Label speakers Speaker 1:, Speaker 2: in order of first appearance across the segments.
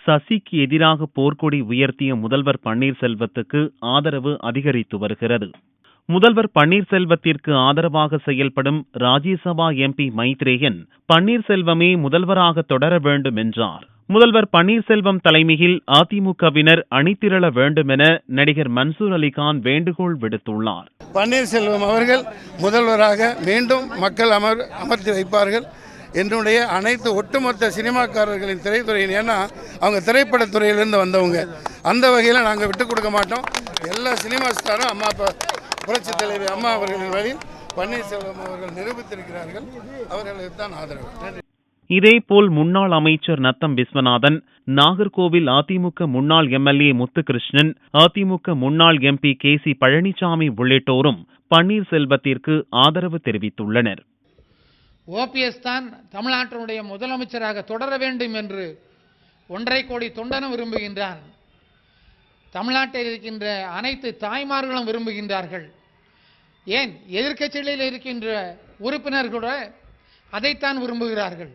Speaker 1: சசிக்கு எதிராக போர்க்கொடி உயர்த்திய முதல்வர் பன்னீர்செல்வத்துக்கு ஆதரவு அதிகரித்து வருகிறது. முதல்வர் பன்னீர்செல்வத்திற்கு ஆதரவாக செயல்படும் ராஜ்யசபா எம்பி மைத்ரேயன் பன்னீர்செல்வமே முதல்வராக தொடர வேண்டும் என்றார். முதல்வர் பன்னீர்செல்வம் தலைமையில் அதிமுகவினர் அணிதிரள வேண்டும் என நடிகர் மன்சூர் அலிகான் வேண்டுகோள் விடுத்துள்ளார்.
Speaker 2: பன்னீர்செல்வம் அவர்கள் முதல்வராக மீண்டும் மக்கள் அமர்த்தி வைப்பார்கள். என்னுடைய அனைத்து ஒட்டுமொத்த சினிமாக்காரர்களின் திரைத்துறையின், ஏன்னா அவங்க திரைப்படத்துறையிலிருந்து வந்தவங்க, அந்த வகையில் நாங்கள் விட்டுக் கொடுக்க மாட்டோம். எல்லா சினிமா ஸ்டாரும் அம்மா புரட்சி தலைவி அம்மா அவர்களின் வழியில் பன்னீர்செல்வம் அவர்கள் நிரூபித்திருக்கிறார்கள். அவர்களுக்கு தான் ஆதரவு.
Speaker 1: இதேபோல் முன்னாள் அமைச்சர் நத்தம் விஸ்வநாதன், நாகர்கோவில் அதிமுக முன்னாள் எம்எல்ஏ முத்துகிருஷ்ணன், அதிமுக முன்னாள் எம்பி KC பழனிசாமி உள்ளிட்டோரும் பன்னீர்செல்வத்திற்கு ஆதரவு தெரிவித்துள்ளனர்.
Speaker 3: OPS தான் தமிழ்நாட்டினுடைய முதலமைச்சராக தொடர வேண்டும் என்று 1.5 கோடி தொண்டனும் விரும்புகின்றான். தமிழ்நாட்டில் இருக்கின்ற அனைத்து தாய்மார்களும் விரும்புகின்றார்கள். ஏன் எதிர்க்கட்சிகளில் இருக்கின்ற உறுப்பினர்கள் கூட அதைத்தான் விரும்புகிறார்கள்.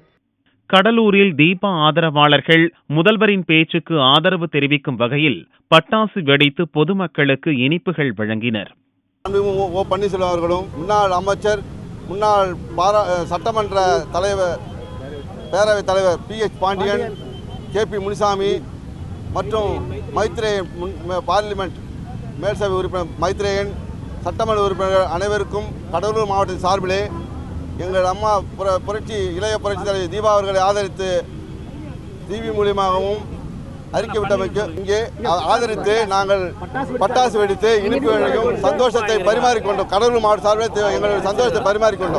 Speaker 1: கடலூரில் தீபா ஆதரவாளர்கள் முதல்வரின் பேச்சுக்கு ஆதரவு தெரிவிக்கும் வகையில் பட்டாசு வெடித்து பொதுமக்களுக்கு இனிப்புகள் வழங்கினர்.
Speaker 4: பன்னீர்செல்வம் அவர்களும், முன்னாள் அமைச்சர், முன்னாள் சட்டமன்ற தலைவர், பேரவைத் தலைவர் PH பாண்டியன், KP முனிசாமி மற்றும் மைத்ரேயன், பார்லிமெண்ட் மேல்சபை உறுப்பினர் மைத்ரேயன், சட்டமன்ற உறுப்பினர்கள் அனைவருக்கும் கடலூர் மாவட்டத்தின் சார்பிலே எங்கள் அம்மா இளைய புரட்சி தலைவர் தீபா அவர்களை ஆதரித்து டிவி மூலியமாகவும் அறிக்கை விட்டமைக்கு இங்கே ஆதரித்து நாங்கள் பட்டாசு வெடித்து இனிப்பு சந்தோஷத்தை பரிமாறிக்கொண்டோம். கடலூர் மாவட்ட சார்பில் எங்களுடைய சந்தோஷத்தை பரிமாறிக்கொண்டோம்.